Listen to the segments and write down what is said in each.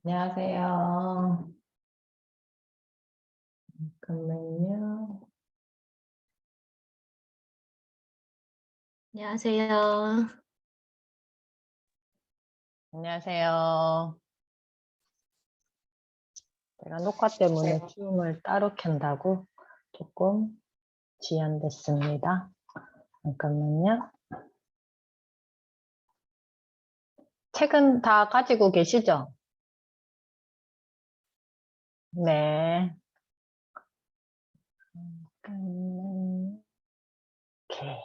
안녕하세요. 잠깐만요. 안녕하세요. 안녕하세요. 제가 녹화 때문에 줌을 따로 켠다고 조금 지연됐습니다. 잠깐만요. 책은 다 가지고 계시죠? 네. 오케이.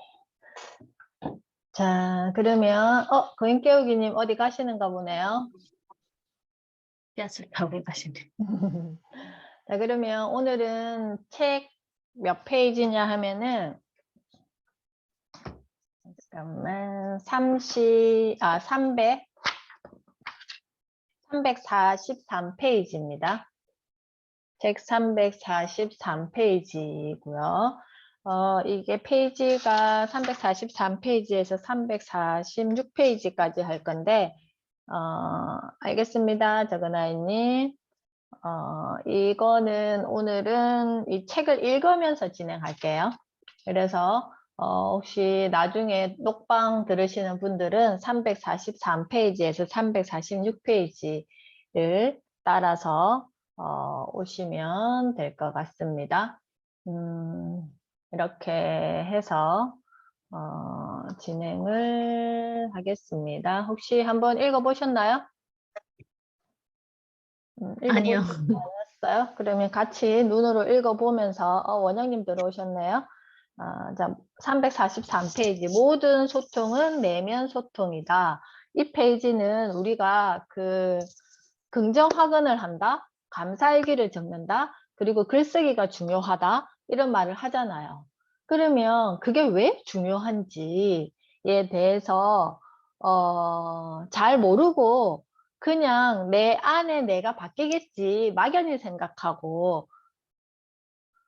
자, 그러면 거인 깨우기님 어디 가시는가 보네요. 샷을 타고 가시네. 자, 그러면 오늘은 책 몇 페이지냐 하면은 잠깐만 343페이지입니다. 책 343페이지고요. 이게 페이지가 343페이지에서 346페이지까지 할 건데 알겠습니다. 저그나이님. 이거는 오늘은 이 책을 읽으면서 진행할게요. 그래서 혹시 나중에 녹방 들으시는 분들은 343페이지에서 346페이지를 따라서 오시면 될 것 같습니다. 이렇게 해서 진행을 하겠습니다. 혹시 한번 읽어보셨나요? 아니요. 읽어보지 않았어요? 그러면 같이 눈으로 읽어보면서 원영님 들어오셨네요. 자, 343페이지 모든 소통은 내면 소통이다. 이 페이지는 우리가 긍정 확언을 한다, 감사일기를 적는다, 그리고 글쓰기가 중요하다 이런 말을 하잖아요. 그러면 그게 왜 중요한지에 대해서 잘 모르고 그냥 내 안에 내가 바뀌겠지 막연히 생각하고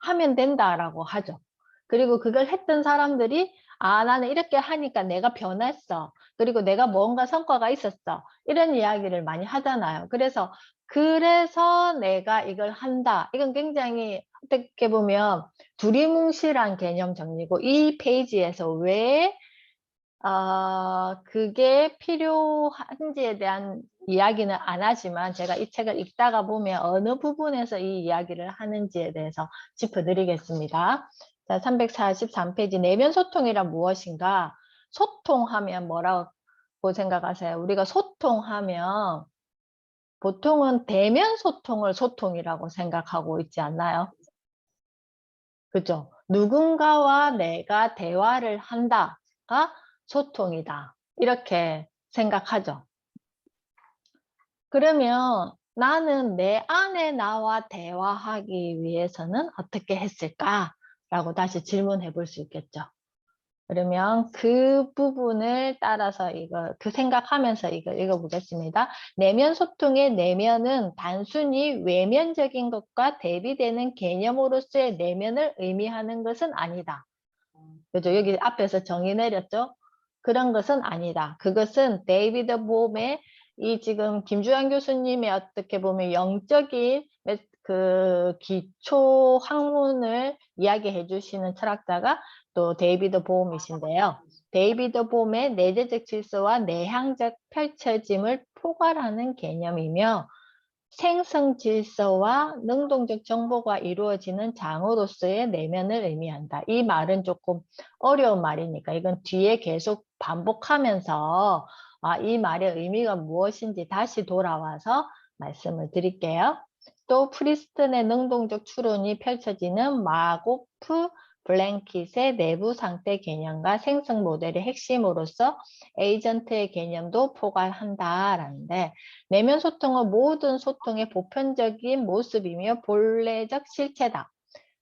하면 된다라고 하죠. 그리고 그걸 했던 사람들이 나는 이렇게 하니까 내가 변했어. 그리고 내가 뭔가 성과가 있었어. 이런 이야기를 많이 하잖아요. 그래서 내가 이걸 한다. 이건 굉장히 어떻게 보면 두리뭉실한 개념 정리고 이 페이지에서 왜 그게 필요한지에 대한 이야기는 안 하지만 제가 이 책을 읽다가 보면 어느 부분에서 이 이야기를 하는지에 대해서 짚어드리겠습니다. 자, 343페이지 내면 소통이란 무엇인가? 소통하면 뭐라고 생각하세요? 우리가 소통하면 보통은 대면 소통을 소통이라고 생각하고 있지 않나요? 그죠? 누군가와 내가 대화를 한다가 소통이다. 이렇게 생각하죠. 그러면 나는 내 안에 나와 대화하기 위해서는 어떻게 했을까라고 다시 질문해 볼 수 있겠죠. 그러면 그 부분을 따라서 그 생각하면서 이거 읽어보겠습니다. 내면 소통의 내면은 단순히 외면적인 것과 대비되는 개념으로서의 내면을 의미하는 것은 아니다. 그죠? 여기 앞에서 정의 내렸죠? 그런 것은 아니다. 그것은 데이비드 봄의 이 지금 김주환 교수님의 어떻게 보면 영적인 그 기초 학문을 이야기해 주시는 철학자가 또 데이비드 봄이신데요. 데이비드 봄의 내재적 질서와 내향적 펼쳐짐을 포괄하는 개념이며 생성 질서와 능동적 정보가 이루어지는 장으로서의 내면을 의미한다. 이 말은 조금 어려운 말이니까 이건 뒤에 계속 반복하면서 이 말의 의미가 무엇인지 다시 돌아와서 말씀을 드릴게요. 또 프리스턴의 능동적 추론이 펼쳐지는 마고프 블랭킷의 내부 상태 개념과 생성 모델의 핵심으로서 에이전트의 개념도 포괄한다라는데 내면 소통은 모든 소통의 보편적인 모습이며 본래적 실체다.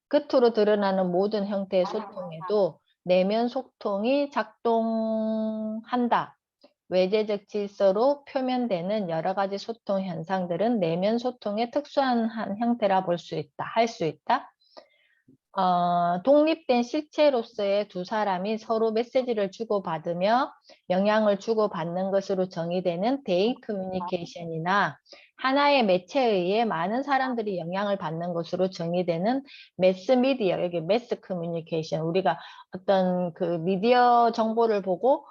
겉으로 드러나는 모든 형태의 소통에도 내면 소통이 작동한다. 외재적 질서로 표면되는 여러 가지 소통 현상들은 내면 소통의 특수한 형태라 볼 수 있다. 할 수 있다. 독립된 실체로서의 두 사람이 서로 메시지를 주고받으며 영향을 주고받는 것으로 정의되는 대인 커뮤니케이션이나 하나의 매체에 의해 많은 사람들이 영향을 받는 것으로 정의되는 매스 미디어, 여기 매스 커뮤니케이션, 우리가 어떤 그 미디어 정보를 보고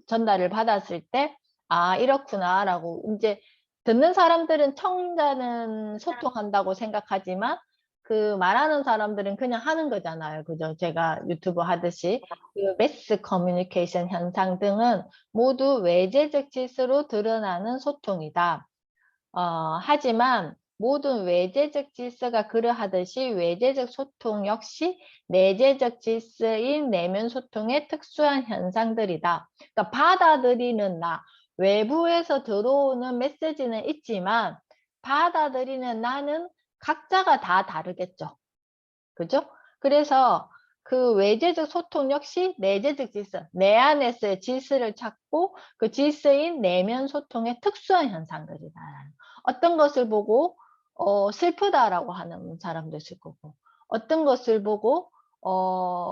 전달을 받았을 때, 아, 이렇구나라고 이제 듣는 사람들은 청자는 소통한다고 생각하지만 그 말하는 사람들은 그냥 하는 거잖아요. 그죠? 제가 유튜브 하듯이. 그 매스 커뮤니케이션 현상 등은 모두 외재적 질서로 드러나는 소통이다. 하지만 모든 외재적 질서가 그러하듯이 외재적 소통 역시 내재적 질서인 내면 소통의 특수한 현상들이다. 그러니까 받아들이는 나, 외부에서 들어오는 메시지는 있지만 받아들이는 나는 각자가 다 다르겠죠. 그죠? 그래서 그 외재적 소통 역시 내재적 질서, 내 안에서의 질서를 찾고 그 질서인 내면 소통의 특수한 현상들이다. 어떤 것을 보고 슬프다라고 하는 사람도 있을 거고, 어떤 것을 보고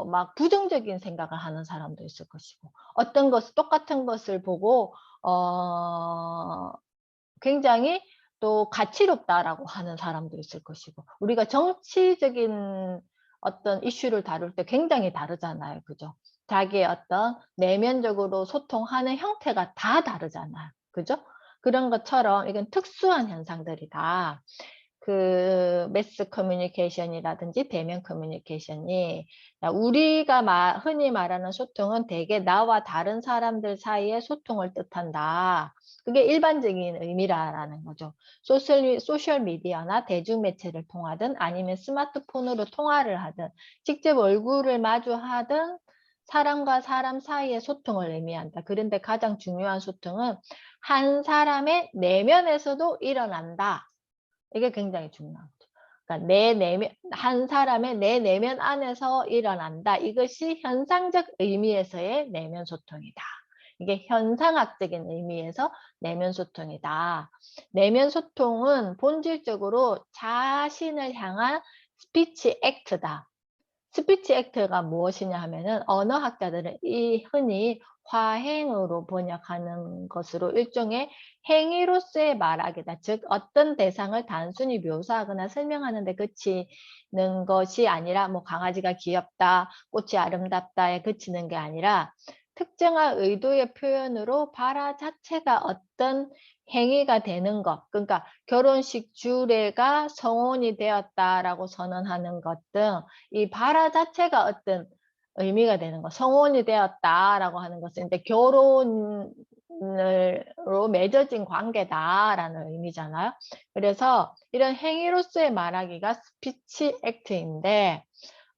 막 부정적인 생각을 하는 사람도 있을 것이고, 어떤 것을 똑같은 것을 보고 굉장히 또 가치롭다라고 하는 사람도 있을 것이고, 우리가 정치적인 어떤 이슈를 다룰 때 굉장히 다르잖아요. 그죠? 자기의 어떤 내면적으로 소통하는 형태가 다 다르잖아요. 그죠? 그런 것처럼 이건 특수한 현상들이다. 그 매스 커뮤니케이션이라든지 대면 커뮤니케이션이 우리가 흔히 말하는 소통은 대개 나와 다른 사람들 사이의 소통을 뜻한다. 그게 일반적인 의미라는 거죠. 소셜 미디어나 대중매체를 통하든 아니면 스마트폰으로 통화를 하든 직접 얼굴을 마주하든 사람과 사람 사이의 소통을 의미한다. 그런데 가장 중요한 소통은 한 사람의 내면에서도 일어난다. 이게 굉장히 중요한 거죠. 그러니까 내 내면, 한 사람의 내 내면 안에서 일어난다. 이것이 현상적 의미에서의 내면 소통이다. 이게 현상학적인 의미에서 내면 소통이다. 내면 소통은 본질적으로 자신을 향한 스피치 액트다. 스피치 액트가 무엇이냐 하면은 언어학자들은 이 흔히 화행으로 번역하는 것으로 일종의 행위로서의 말하기다. 즉 어떤 대상을 단순히 묘사하거나 설명하는 데 그치는 것이 아니라 뭐 강아지가 귀엽다, 꽃이 아름답다에 그치는 게 아니라 특정한 의도의 표현으로 발화 자체가 어떤 행위가 되는 것, 그러니까 결혼식 주례가 성혼이 되었다라고 선언하는 것 등 이 발화 자체가 어떤 의미가 되는 것, 성혼이 되었다라고 하는 것은 이제 결혼으로 맺어진 관계다라는 의미잖아요. 그래서 이런 행위로서의 말하기가 스피치 액트인데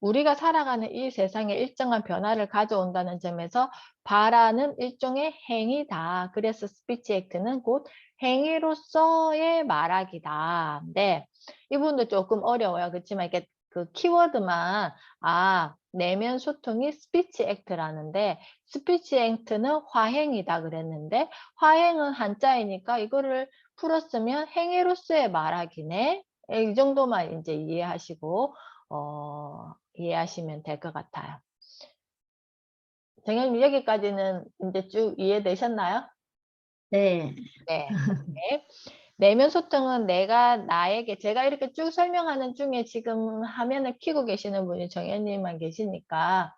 우리가 살아가는 이 세상에 일정한 변화를 가져온다는 점에서 발화는 일종의 행위다. 그래서 스피치 액트는 곧 행위로서의 말하기다. 근데 이 부분도 조금 어려워요. 그렇지만 이게 그 키워드만 내면 소통이 스피치 액트라는데 스피치 액트는 화행이다 그랬는데 화행은 한자이니까 이거를 풀었으면 행위로서의 말하기네. 이 정도만 이제 이해하시고 이해하시면 될 것 같아요. 정현님 여기까지는 이제 쭉 이해되셨나요? 네. 네. 네. 내면 소통은 내가 나에게 제가 이렇게 쭉 설명하는 중에 지금 화면을 켜고 계시는 분이 정현님만 계시니까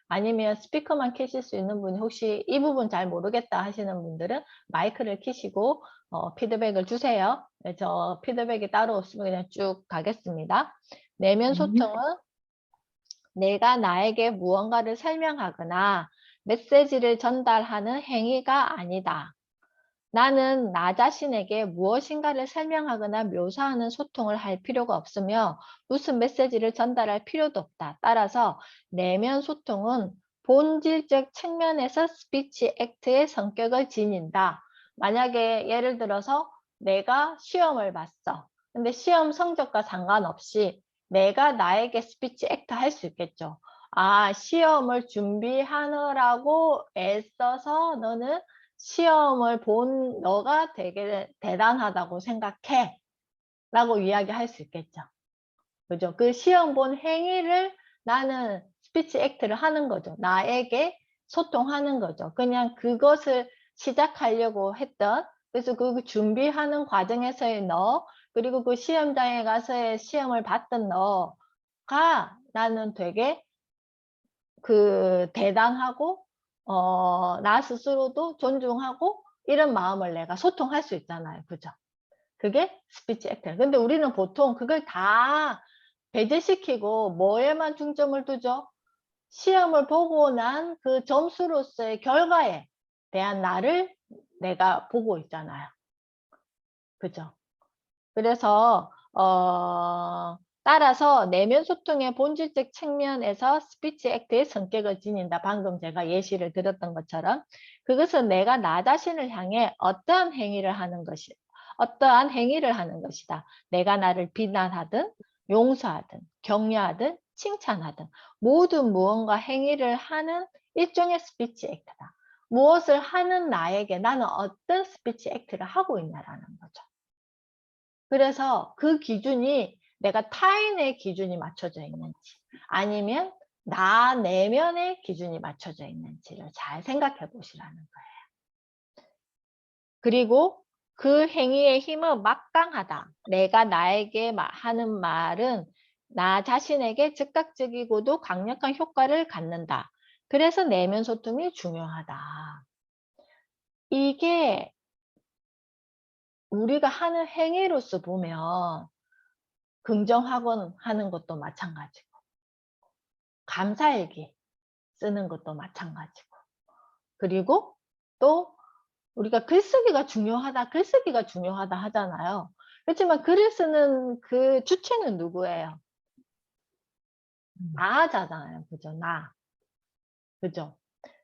아니면 스피커만 켜실 수 있는 분이 혹시 이 부분 잘 모르겠다 하시는 분들은 마이크를 켜시고 피드백을 주세요. 네, 저 피드백이 따로 없으면 그냥 쭉 가겠습니다. 내면 소통은 내가 나에게 무언가를 설명하거나 메시지를 전달하는 행위가 아니다. 나는 나 자신에게 무엇인가를 설명하거나 묘사하는 소통을 할 필요가 없으며 무슨 메시지를 전달할 필요도 없다. 따라서 내면 소통은 본질적 측면에서 스피치 액트의 성격을 지닌다. 만약에 예를 들어서 내가 시험을 봤어. 근데 시험 성적과 상관없이 내가 나에게 스피치 액트 할 수 있겠죠. 시험을 준비하느라고 애써서 너는 시험을 본 너가 되게 대단하다고 생각해 라고 이야기할 수 있겠죠. 그죠? 그 시험 본 행위를 나는 스피치 액트를 하는 거죠. 나에게 소통하는 거죠. 그냥 그것을 시작하려고 했던 그래서 그 준비하는 과정에서의 너, 그리고 그 시험장에 가서의 시험을 봤던 너가 나는 되게 대단하고, 나 스스로도 존중하고, 이런 마음을 내가 소통할 수 있잖아요. 그죠? 그게 스피치 액트. 근데 우리는 보통 그걸 다 배제시키고 뭐에만 중점을 두죠? 시험을 보고 난 그 점수로서의 결과에 대한 나를 내가 보고 있잖아요. 그죠? 그래서 따라서 내면 소통의 본질적 측면에서 스피치 액트의 성격을 지닌다. 방금 제가 예시를 들었던 것처럼 그것은 내가 나 자신을 향해 어떠한 행위를 하는 것이다. 내가 나를 비난하든 용서하든 격려하든 칭찬하든 모든 무언가 행위를 하는 일종의 스피치 액트다. 무엇을 하는 나에게 나는 어떤 스피치 액트를 하고 있냐라는 거죠. 그래서 그 기준이 내가 타인의 기준이 맞춰져 있는지 아니면 나 내면의 기준이 맞춰져 있는지를 잘 생각해 보시라는 거예요. 그리고 그 행위의 힘은 막강하다. 내가 나에게 하는 말은 나 자신에게 즉각적이고도 강력한 효과를 갖는다. 그래서 내면 소통이 중요하다. 이게 우리가 하는 행위로서 보면 긍정하곤 하는 것도 마찬가지고 감사일기 쓰는 것도 마찬가지고 그리고 또 우리가 글쓰기가 중요하다 하잖아요. 그렇지만 글을 쓰는 그 주체는 누구예요? 나잖아요. 그죠? 나. 그죠?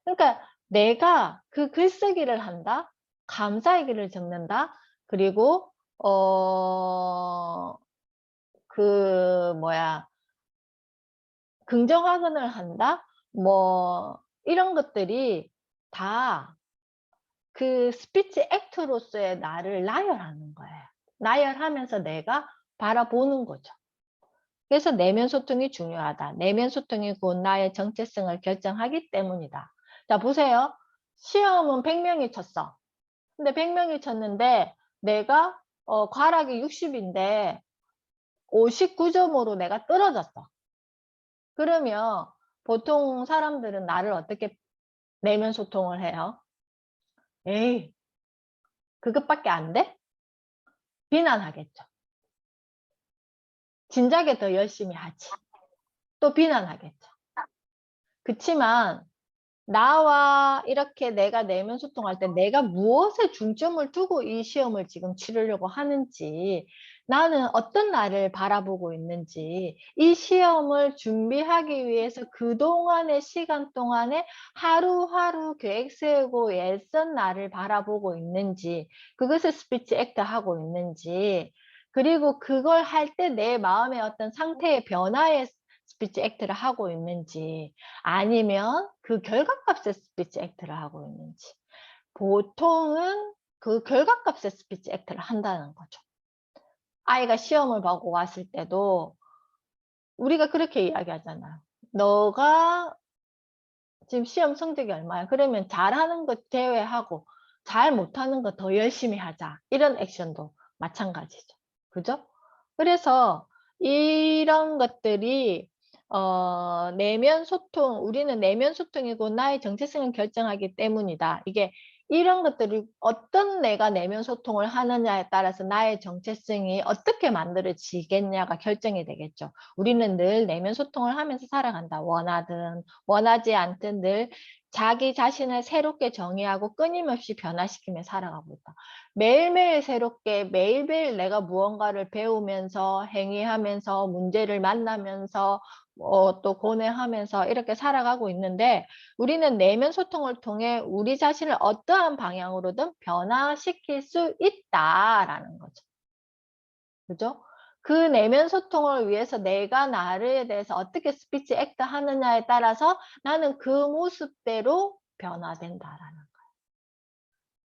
그러니까 내가 그 글쓰기를 한다. 감사일기를 적는다. 그리고 긍정화근을 한다? 뭐 이런 것들이 다 그 스피치 액트로서의 나를 나열하는 거예요. 나열하면서 내가 바라보는 거죠. 그래서 내면 소통이 중요하다. 내면 소통이 곧 나의 정체성을 결정하기 때문이다. 자, 보세요. 시험은 100명이 쳤어. 근데 100명이 쳤는데 내가 과락이 60인데 59점으로 내가 떨어졌어. 그러면 보통 사람들은 나를 어떻게 내면 소통을 해요? 에이, 그것밖에 안 돼? 비난하겠죠. 진작에 더 열심히 하지. 또 비난하겠죠. 그치만 나와 이렇게 내가 내면 소통할 때 내가 무엇에 중점을 두고 이 시험을 지금 치르려고 하는지 나는 어떤 나를 바라보고 있는지 이 시험을 준비하기 위해서 그동안의 시간 동안에 하루하루 계획 세우고 애쓴 나를 바라보고 있는지 그것을 스피치 액트 하고 있는지 그리고 그걸 할 때 내 마음의 어떤 상태의 변화에 스피치 액트를 하고 있는지 아니면 그 결과값의 스피치 액트를 하고 있는지 보통은 그 결과값의 스피치 액트를 한다는 거죠. 아이가 시험을 보고 왔을 때도 우리가 그렇게 이야기하잖아요. 너가 지금 시험 성적이 얼마야? 그러면 잘하는 것 제외하고 잘 못하는 거 더 열심히 하자. 이런 액션도 마찬가지죠. 그죠? 그래서 이런 것들이 내면 소통, 우리는 내면 소통이고 나의 정체성을 결정하기 때문이다. 이게 이런 것들이 어떤 내가 내면 소통을 하느냐에 따라서 나의 정체성이 어떻게 만들어지겠냐가 결정이 되겠죠. 우리는 늘 내면 소통을 하면서 살아간다. 원하든 원하지 않든 늘 자기 자신을 새롭게 정의하고 끊임없이 변화시키며 살아가고 있다. 매일매일 새롭게 매일매일 내가 무언가를 배우면서 행위하면서 문제를 만나면서 또 고뇌하면서 이렇게 살아가고 있는데 우리는 내면 소통을 통해 우리 자신을 어떠한 방향으로든 변화시킬 수 있다라는 거죠. 그죠? 그 내면 소통을 위해서 내가 나를 대해서 어떻게 스피치 액트 하느냐에 따라서 나는 그 모습대로 변화된다라는 거예요.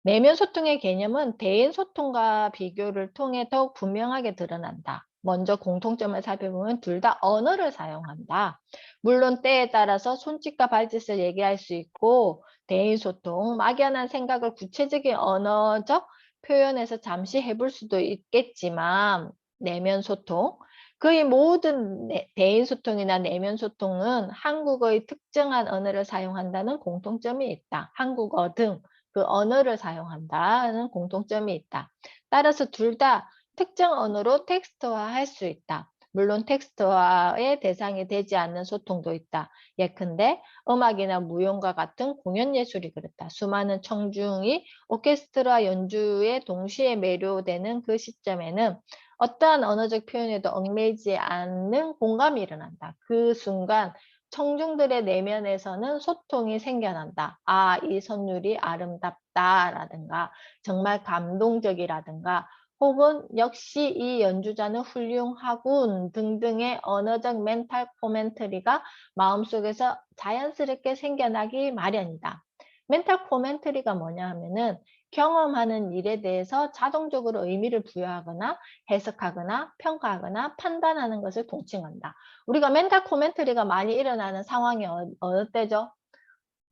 내면 소통의 개념은 대인 소통과 비교를 통해 더욱 분명하게 드러난다. 먼저 공통점을 살펴보면 둘 다 언어를 사용한다. 물론 때에 따라서 손짓과 발짓을 얘기할 수 있고 대인 소통, 막연한 생각을 구체적인 언어적 표현해서 잠시 해볼 수도 있겠지만 내면 소통, 거의 모든 대인 소통이나 내면 소통은 한국어의 특정한 언어를 사용한다는 공통점이 있다. 한국어 등 그 언어를 사용한다는 공통점이 있다. 따라서 둘 다 특정 언어로 텍스트화할 수 있다. 물론 텍스트화의 대상이 되지 않는 소통도 있다. 예컨대 음악이나 무용과 같은 공연 예술이 그렇다. 수많은 청중이 오케스트라 연주에 동시에 매료되는 그 시점에는 어떠한 언어적 표현에도 얽매이지 않는 공감이 일어난다. 그 순간 청중들의 내면에서는 소통이 생겨난다. 아, 이 선율이 아름답다라든가 정말 감동적이라든가 혹은 역시 이 연주자는 훌륭하군 등등의 언어적 멘탈 코멘터리가 마음속에서 자연스럽게 생겨나기 마련이다. 멘탈 코멘터리가 뭐냐 하면은 경험하는 일에 대해서 자동적으로 의미를 부여하거나 해석하거나 평가하거나 판단하는 것을 통칭한다. 우리가 멘탈 코멘터리가 많이 일어나는 상황이 어느 때죠?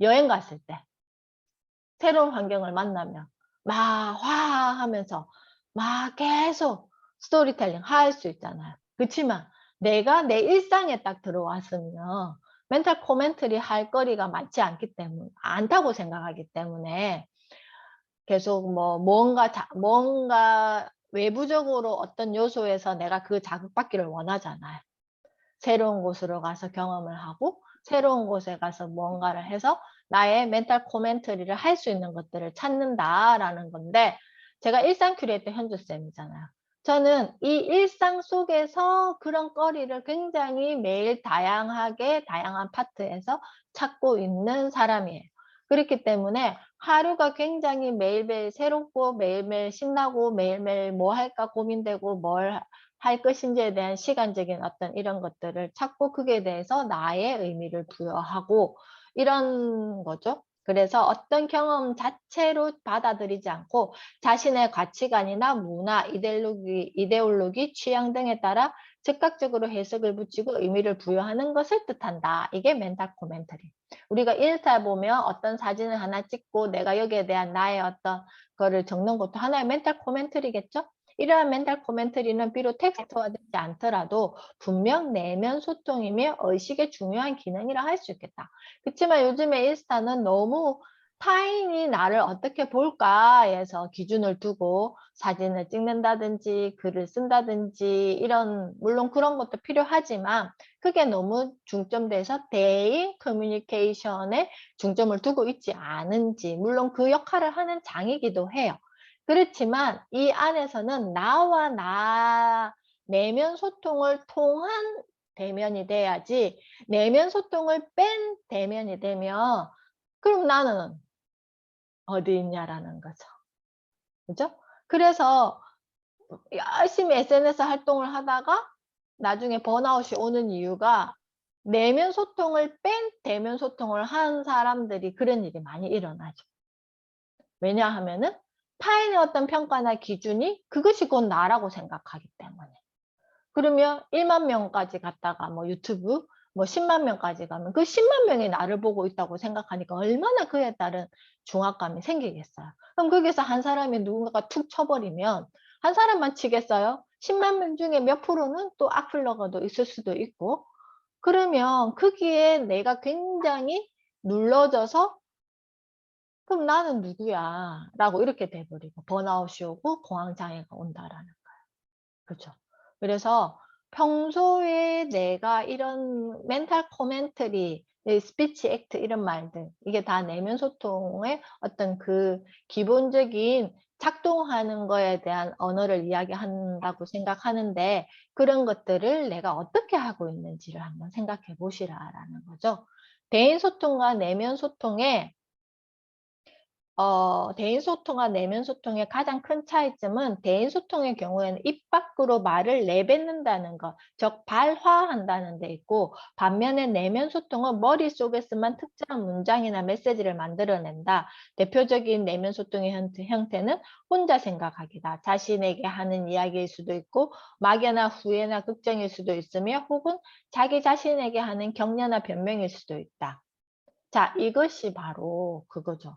여행 갔을 때. 새로운 환경을 만나면 막 화하면서 막 계속 스토리텔링 할 수 있잖아요. 그렇지만 내가 내 일상에 딱 들어왔으면 멘탈 코멘터리 할 거리가 많지 않다고 생각하기 때문에 계속 뭐 뭔가 외부적으로 어떤 요소에서 내가 그 자극받기를 원하잖아요. 새로운 곳으로 가서 경험을 하고 새로운 곳에 가서 뭔가를 해서 나의 멘탈 코멘터리를 할 수 있는 것들을 찾는다라는 건데 제가 일상 큐레이터 현주쌤이잖아요. 저는 이 일상 속에서 그런 거리를 굉장히 매일 다양한 파트에서 찾고 있는 사람이에요. 그렇기 때문에 하루가 굉장히 매일매일 새롭고 매일매일 신나고 매일매일 뭐 할까 고민되고 뭘 할 것인지에 대한 시간적인 어떤 이런 것들을 찾고 그게 대해서 나의 의미를 부여하고 이런 거죠. 그래서 어떤 경험 자체로 받아들이지 않고 자신의 가치관이나 문화, 이데올로기, 취향 등에 따라 즉각적으로 해석을 붙이고 의미를 부여하는 것을 뜻한다. 이게 멘탈 코멘터리. 우리가 인스타에 보면 어떤 사진을 하나 찍고 내가 여기에 대한 나의 어떤 거를 적는 것도 하나의 멘탈 코멘터리겠죠? 이러한 멘탈 코멘터리는 비록 텍스트화되지 않더라도 분명 내면 소통이며 의식의 중요한 기능이라 할 수 있겠다. 그렇지만 요즘에 인스타는 너무 타인이 나를 어떻게 볼까에서 기준을 두고 사진을 찍는다든지 글을 쓴다든지 이런 물론 그런 것도 필요하지만 그게 너무 중점돼서 대인 커뮤니케이션에 중점을 두고 있지 않은지 물론 그 역할을 하는 장이기도 해요. 그렇지만 이 안에서는 나와 나 내면 소통을 통한 대면이 돼야지 내면 소통을 뺀 대면이 되면 그럼 나는 어디 있냐라는 거죠. 그죠? 그래서 열심히 SNS 활동을 하다가 나중에 번아웃이 오는 이유가 내면 소통을 뺀 대면 소통을 한 사람들이 그런 일이 많이 일어나죠. 왜냐하면은 타인의 어떤 평가나 기준이 그것이 곧 나라고 생각하기 때문에. 그러면 1만 명까지 갔다가 뭐 유튜브 뭐 10만 명까지 가면 그 10만 명이 나를 보고 있다고 생각하니까 얼마나 그에 따른 중압감이 생기겠어요. 그럼 거기서 한 사람이 누군가가 툭 쳐버리면 한 사람만 치겠어요? 10만 명 중에 몇 프로는 또 악플러가도 있을 수도 있고 그러면 거기에 내가 굉장히 눌러져서 그럼 나는 누구야? 라고 이렇게 돼버리고 번아웃이 오고 공황장애가 온다라는 거예요. 그렇죠? 그래서 평소에 내가 이런 멘탈 코멘터리, 스피치 액트 이런 말들 이게 다 내면 소통의 어떤 그 기본적인 작동하는 거에 대한 언어를 이야기한다고 생각하는데 그런 것들을 내가 어떻게 하고 있는지를 한번 생각해 보시라라는 거죠. 대인 소통과 내면 소통에 대인 소통과 내면 소통의 가장 큰 차이점은 대인 소통의 경우에는 입 밖으로 말을 내뱉는다는 것, 즉 발화한다는 데 있고 반면에 내면 소통은 머릿속에서만 특정한 문장이나 메시지를 만들어낸다. 대표적인 내면 소통의 형태는 혼자 생각하기다. 자신에게 하는 이야기일 수도 있고 막연한 후회나 걱정일 수도 있으며 혹은 자기 자신에게 하는 격려나 변명일 수도 있다. 자, 이것이 바로 그거죠.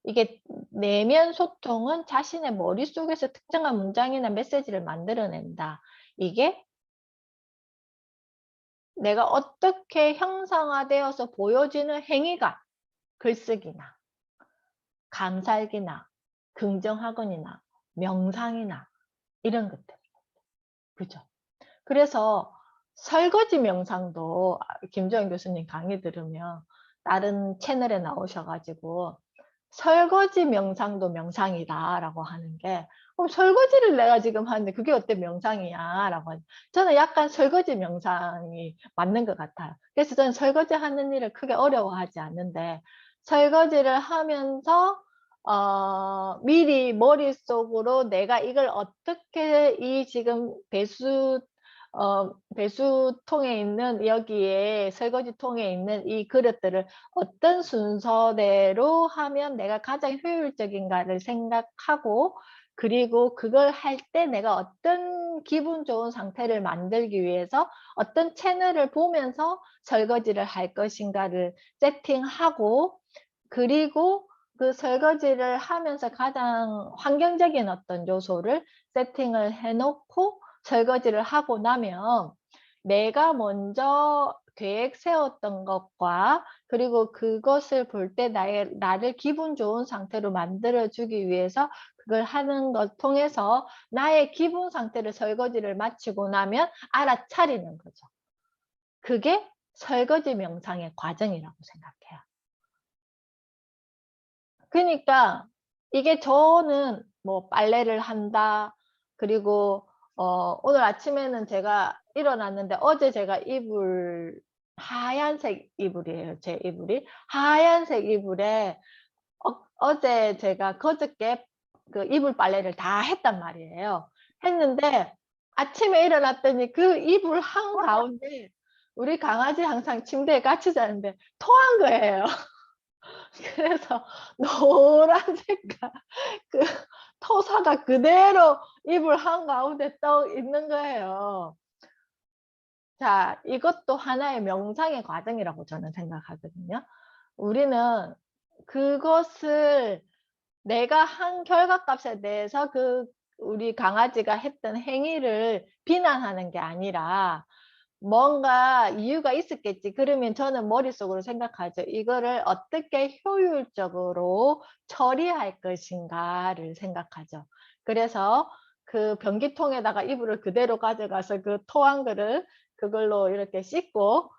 이게 내면 소통은 자신의 머릿속에서 특정한 문장이나 메시지를 만들어낸다. 이게 내가 어떻게 형상화되어서 보여지는 행위가 글쓰기나 감살기나 긍정학원이나 명상이나 이런 것들. 그죠? 그래서 설거지 명상도 김조연 교수님 강의 들으면 다른 채널에 나오셔가지고 설거지 명상도 명상이다라고 하는 게 그럼 설거지를 내가 지금 하는데 그게 어때 명상이야? 라고 저는 약간 설거지 명상이 맞는 것 같아요. 그래서 저는 설거지 하는 일을 크게 어려워하지 않는데 설거지를 하면서 미리 머릿속으로 내가 이걸 어떻게 이 지금 배수통에 있는 여기에 설거지통에 있는 이 그릇들을 어떤 순서대로 하면 내가 가장 효율적인가를 생각하고 그리고 그걸 할 때 내가 어떤 기분 좋은 상태를 만들기 위해서 어떤 채널을 보면서 설거지를 할 것인가를 세팅하고 그리고 그 설거지를 하면서 가장 환경적인 어떤 요소를 세팅을 해놓고 설거지를 하고 나면 내가 먼저 계획 세웠던 것과 그리고 그것을 볼 때 나를 기분 좋은 상태로 만들어주기 위해서 그걸 하는 것 통해서 나의 기분 상태를 설거지를 마치고 나면 알아차리는 거죠. 그게 설거지 명상의 과정이라고 생각해요. 그러니까 이게 저는 뭐 빨래를 한다. 그리고 오늘 아침에는 제가 일어났는데 어제 제가 이불 하얀색 이불이에요. 제 이불이 하얀색 이불에 어제 제가 그저께 그 이불 빨래를 다 했단 말이에요. 했는데 아침에 일어났더니 그 이불 한가운데 우리 강아지 항상 침대에 같이 자는데 토한 거예요. 그래서 노란 색깔 그 토사가 그대로 이불 한가운데 떠 있는 거예요. 자, 이것도 하나의 명상의 과정이라고 저는 생각하거든요. 우리는 그것을 내가 한 결과값에 대해서 우리 강아지가 했던 행위를 비난하는 게 아니라 뭔가 이유가 있었겠지. 그러면 저는 머릿속으로 생각하죠. 이거를 어떻게 효율적으로 처리할 것인가를 생각하죠. 그래서 그 변기통에다가 이불을 그대로 가져가서 그 토한 거를 그걸로 이렇게 씻고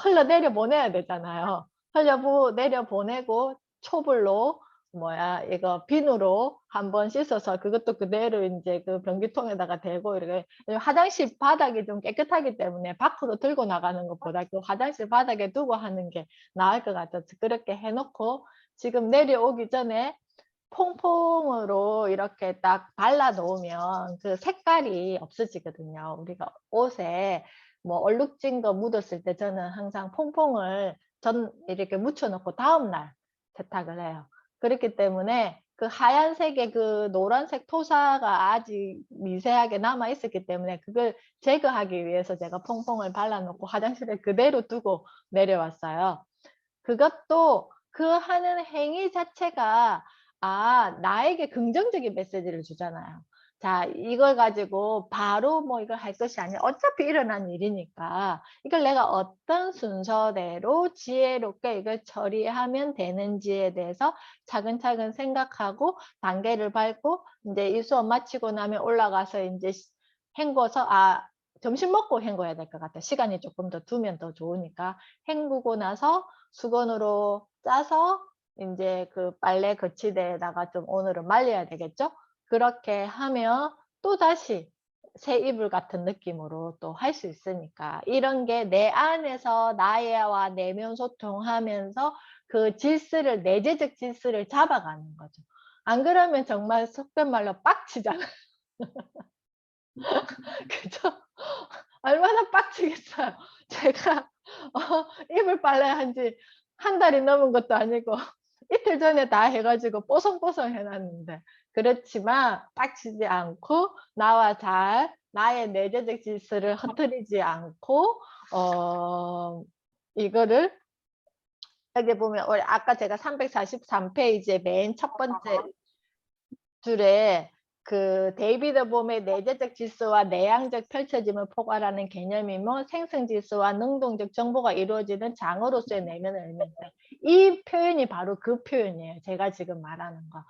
흘러내려 보내야 되잖아요. 흘려 보내고 초불로 이거 비누로 한번 씻어서 그것도 그대로 이제 그 변기통에다가 대고 이렇게 화장실 바닥이 좀 깨끗하기 때문에 밖으로 들고 나가는 것보다 그 화장실 바닥에 두고 하는 게 나을 것 같아서 그렇게 해놓고 지금 내려오기 전에 퐁퐁으로 이렇게 딱 발라 놓으면 그 색깔이 없어지거든요. 우리가 옷에 뭐 얼룩진 거 묻었을 때 저는 항상 퐁퐁을 이렇게 묻혀놓고 다음날 세탁을 해요. 그렇기 때문에 그 하얀색의 그 노란색 토사가 아직 미세하게 남아 있었기 때문에 그걸 제거하기 위해서 제가 퐁퐁을 발라놓고 화장실에 그대로 두고 내려왔어요. 그것도 그 하는 행위 자체가 나에게 긍정적인 메시지를 주잖아요. 자, 이걸 가지고 바로 뭐 이걸 할 것이 아니라 어차피 일어난 일이니까 이걸 내가 어떤 순서대로 지혜롭게 이걸 처리하면 되는지에 대해서 차근차근 생각하고 단계를 밟고 이제 이 수업 마치고 나면 올라가서 이제 헹궈서 점심 먹고 헹궈야 될 것 같아요. 시간이 조금 더 두면 더 좋으니까 헹구고 나서 수건으로 짜서 이제 그 빨래 거치대에다가 좀 오늘은 말려야 되겠죠? 그렇게 하면 또다시 새 이불 같은 느낌으로 또 할 수 있으니까 이런 게 내 안에서 나와 내면 소통하면서 그 질서를 내재적 질서를 잡아가는 거죠. 안 그러면 정말 속된 말로 빡치잖아요. 그죠? 얼마나 빡치겠어요. 제가 이불 빨래한 지 한 달이 넘은 것도 아니고 이틀 전에 다 해가지고 뽀송뽀송 해놨는데 그렇지만 빡치지 않고 나의 내재적 질서를 흐트리지 않고 이거를 여기 보면 우리 아까 제가 343페이지에 맨 첫 번째 줄에 그 데이비드 봄의 내재적 질서와 내향적 펼쳐짐을 포괄하는 개념이며 생성 질서와 능동적 정보가 이루어지는 장으로서의 내면을 의미한다. 이 표현이 바로 그 표현이에요. 제가 지금 말하는 거.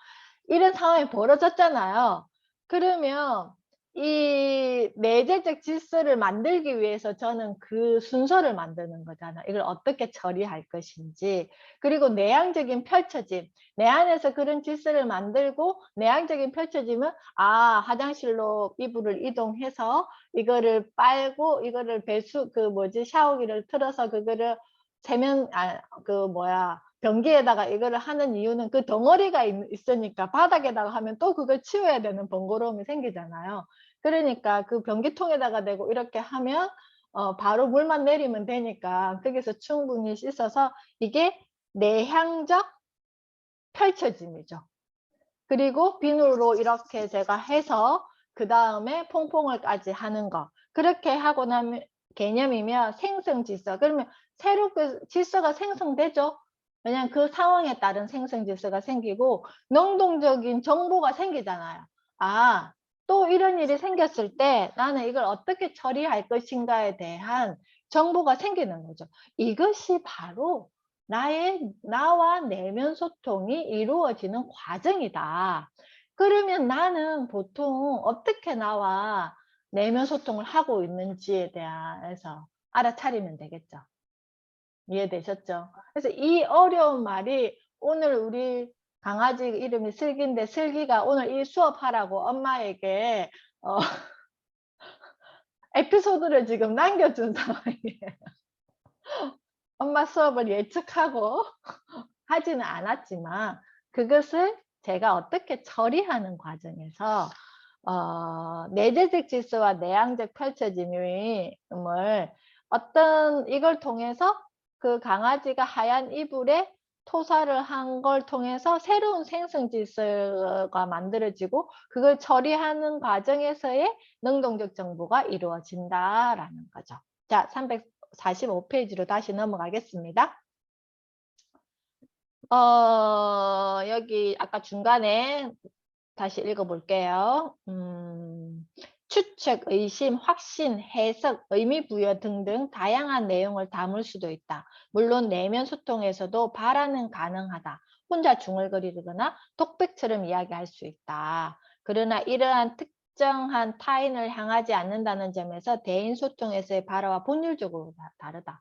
이런 상황이 벌어졌잖아요. 그러면 이 내재적 질서를 만들기 위해서 저는 그 순서를 만드는 거잖아요. 이걸 어떻게 처리할 것인지. 그리고 내향적인 펼쳐짐. 내 안에서 그런 질서를 만들고 내향적인 펼쳐짐은 화장실로 이불을 이동해서 이거를 빨고 이거를 배수 그 뭐지 샤워기를 틀어서 그거를 세면 변기에다가 이거를 하는 이유는 그 덩어리가 있으니까 바닥에다가 하면 또 그걸 치워야 되는 번거로움이 생기잖아요. 그러니까 그 변기통에다가 내고 이렇게 하면 바로 물만 내리면 되니까 거기서 충분히 씻어서 이게 내향적 펼쳐짐이죠. 그리고 비누로 이렇게 제가 해서 그 다음에 퐁퐁을까지 하는 거. 그렇게 하고 나면 개념이면 생성 질서. 그러면 새롭게 질서가 생성되죠. 왜냐하면 그 상황에 따른 생성 질서가 생기고 능동적인 정보가 생기잖아요. 또 이런 일이 생겼을 때 나는 이걸 어떻게 처리할 것인가에 대한 정보가 생기는 거죠. 이것이 바로 나와 내면 소통이 이루어지는 과정이다. 그러면 나는 보통 어떻게 나와 내면 소통을 하고 있는지에 대해서 알아차리면 되겠죠. 이해되셨죠? 그래서 이 어려운 말이 오늘 우리 강아지 이름이 슬기인데 슬기가 오늘 이 수업하라고 엄마에게 에피소드를 지금 남겨준 상황이에요. 엄마 수업을 예측하고 하지는 않았지만 그것을 제가 어떻게 처리하는 과정에서 내재적 질서와 내향적 펼쳐짐을 이걸 통해서 그 강아지가 하얀 이불에 토사를 한 걸 통해서 새로운 생성 질서가 만들어지고 그걸 처리하는 과정에서의 능동적 정보가 이루어진다라는 거죠. 자, 345페이지로 다시 넘어가겠습니다. 여기 아까 중간에 다시 읽어볼게요. 추측, 의심, 확신, 해석, 의미 부여 등등 다양한 내용을 담을 수도 있다. 물론 내면 소통에서도 발화는 가능하다. 혼자 중얼거리거나 독백처럼 이야기할 수 있다. 그러나 이러한 특정한 타인을 향하지 않는다는 점에서 대인 소통에서의 발화와 본질적으로 다르다.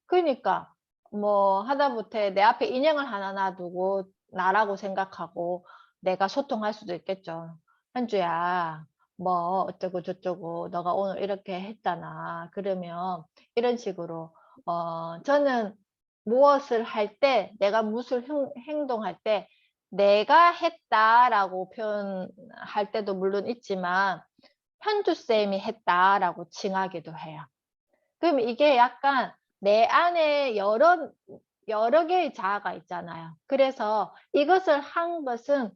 그러니까 하다못해 내 앞에 인형을 하나 놔두고 나라고 생각하고 내가 소통할 수도 있겠죠. 현주야, 어쩌고 저쩌고 너가 오늘 이렇게 했잖아. 그러면 이런 식으로 저는 무엇을 할 때 내가 무슨 행동할 때 내가 했다라고 표현할 때도 물론 있지만 현주쌤이 했다라고 칭하기도 해요. 그럼 이게 약간 내 안에 여러 개의 자아가 있잖아요. 그래서 이것을 한 것은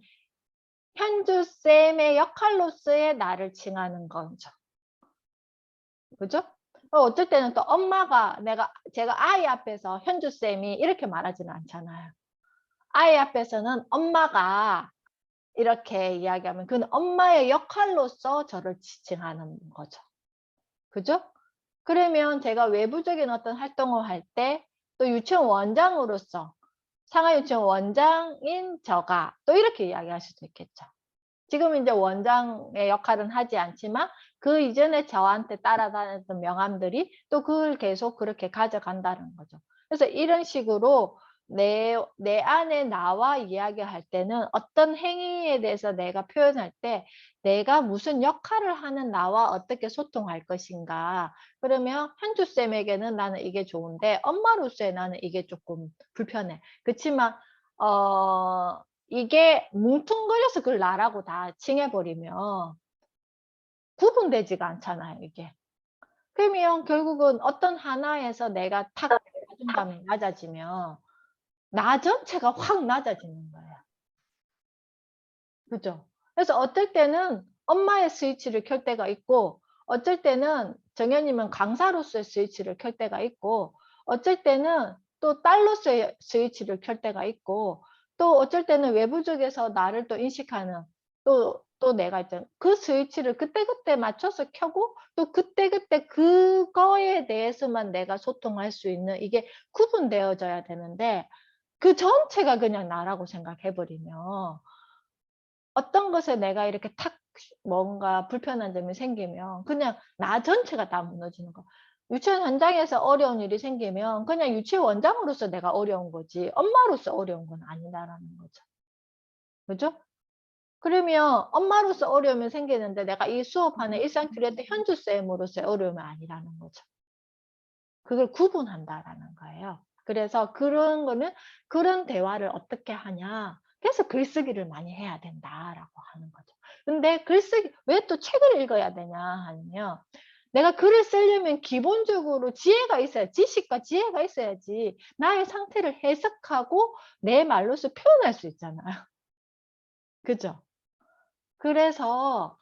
현주쌤의 역할로서의 나를 칭하는 거죠. 그죠? 어쩔 때는 또 제가 아이 앞에서 현주쌤이 이렇게 말하지는 않잖아요. 아이 앞에서는 엄마가 이렇게 이야기하면 그건 엄마의 역할로서 저를 지칭하는 거죠. 그죠? 그러면 제가 외부적인 어떤 활동을 할 때 또 유치원 원장으로서 상하유치원 원장인 저가 또 이렇게 이야기할 수도 있겠죠. 지금 이제 원장의 역할은 하지 않지만 그 이전에 저한테 따라다녔던 명함들이 또 그걸 계속 그렇게 가져간다는 거죠. 그래서 이런 식으로 내 안에 나와 이야기할 때는 어떤 행위에 대해서 내가 표현할 때 내가 무슨 역할을 하는 나와 어떻게 소통할 것인가. 그러면 현주쌤에게는 나는 이게 좋은데 엄마로서의 나는 이게 조금 불편해. 그렇지만 이게 뭉뚱그려서 그걸 나라고 다 칭해버리면 구분되지가 않잖아요, 이게. 그러면 결국은 어떤 하나에서 내가 탁 자존감이 낮아지면 나 전체가 확 낮아지는 거예요. 그죠? 그래서 어떨 때는 엄마의 스위치를 켤 때가 있고 어쩔 때는 정현님은 강사로서의 스위치를 켤 때가 있고 어쩔 때는 또 딸로서의 스위치를 켤 때가 있고, 또 어쩔 때는 외부적에서 나를 또 인식하는 또 내가 있잖아. 그 스위치를 그때그때 맞춰서 켜고 또 그때그때 그거에 대해서만 내가 소통할 수 있는 이게 구분되어져야 되는데 그 전체가 그냥 나라고 생각해버리면 어떤 것에 내가 이렇게 탁 뭔가 불편한 점이 생기면 그냥 나 전체가 다 무너지는 거. 유치원 현장에서 어려운 일이 생기면 그냥 유치원 원장으로서 내가 어려운 거지 엄마로서 어려운 건 아니다라는 거죠. 그죠? 그러면 엄마로서 어려움이 생기는데 내가 이 수업하는 일상교류할 때 현주쌤으로서의 어려움이 아니라는 거죠. 그걸 구분한다라는 거예요. 그래서 그런 거는 그런 대화를 어떻게 하냐. 그래서 글쓰기를 많이 해야 된다라고 하는 거죠. 근데 글쓰기 왜 또 책을 읽어야 되냐 하면 내가 글을 쓰려면 기본적으로 지혜가 있어야 지식과 지혜가 있어야지 나의 상태를 해석하고 내 말로서 표현할 수 있잖아요. 그죠? 그래서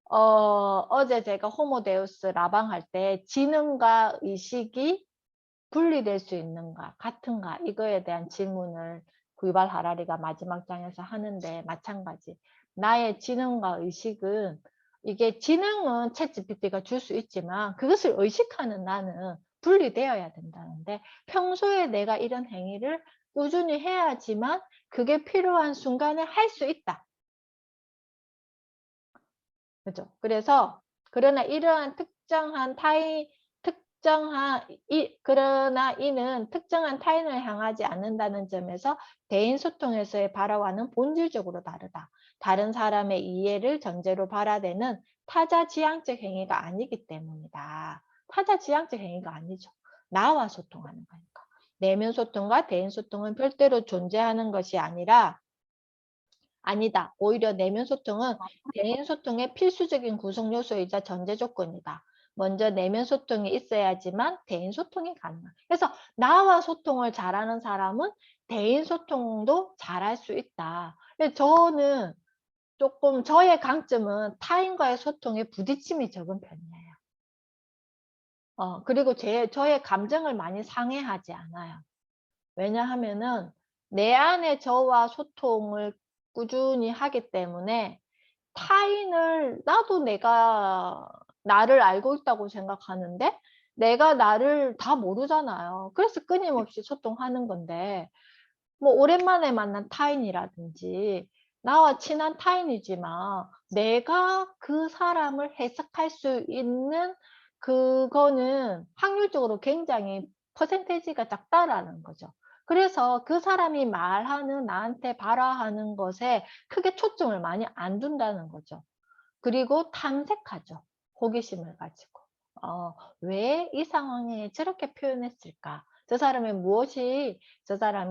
어제 제가 호모데우스 라방 할 때 지능과 의식이 분리될 수 있는가 같은가 이거에 대한 질문을 구이발 하라리가 마지막 장에서 하는데 마찬가지 나의 지능과 의식은 이게 지능은 챗GPT가 줄 수 있지만 그것을 의식하는 나는 분리되어야 된다는데 평소에 내가 이런 행위를 꾸준히 해야지만 그게 필요한 순간에 할 수 있다. 그죠? 그래서 그러나 이러한 그러나 이는 특정한 타인을 향하지 않는다는 점에서 대인 소통에서의 바라와는 본질적으로 다르다. 다른 사람의 이해를 전제로 바라되는 타자 지향적 행위가 아니기 때문이다. 타자 지향적 행위가 아니죠. 나와 소통하는 거니까. 내면 소통과 대인 소통은 별도로 존재하는 것이 아니다. 오히려 내면 소통은 대인 소통의 필수적인 구성 요소이자 전제 조건이다. 먼저 내면 소통이 있어야지만 대인 소통이 가능하다. 그래서 나와 소통을 잘하는 사람은 대인 소통도 잘할 수 있다. 저는 조금 저의 강점은 타인과의 소통에 부딪힘이 적은 편이에요. 그리고 저의 감정을 많이 상해하지 않아요. 왜냐하면은 내 안에 저와 소통을 꾸준히 하기 때문에 나도 내가 나를 알고 있다고 생각하는데 내가 나를 다 모르잖아요. 그래서 끊임없이 소통하는 건데 뭐 오랜만에 만난 타인이라든지 나와 친한 타인이지만 내가 그 사람을 해석할 수 있는 그거는 확률적으로 굉장히 퍼센테이지가 작다라는 거죠. 그래서 그 사람이 말하는 나한테 발화하는 것에 크게 초점을 많이 안 둔다는 거죠. 그리고 탐색하죠. 호기심을 가지고. 왜 이 상황에 저렇게 표현했을까? 저 사람이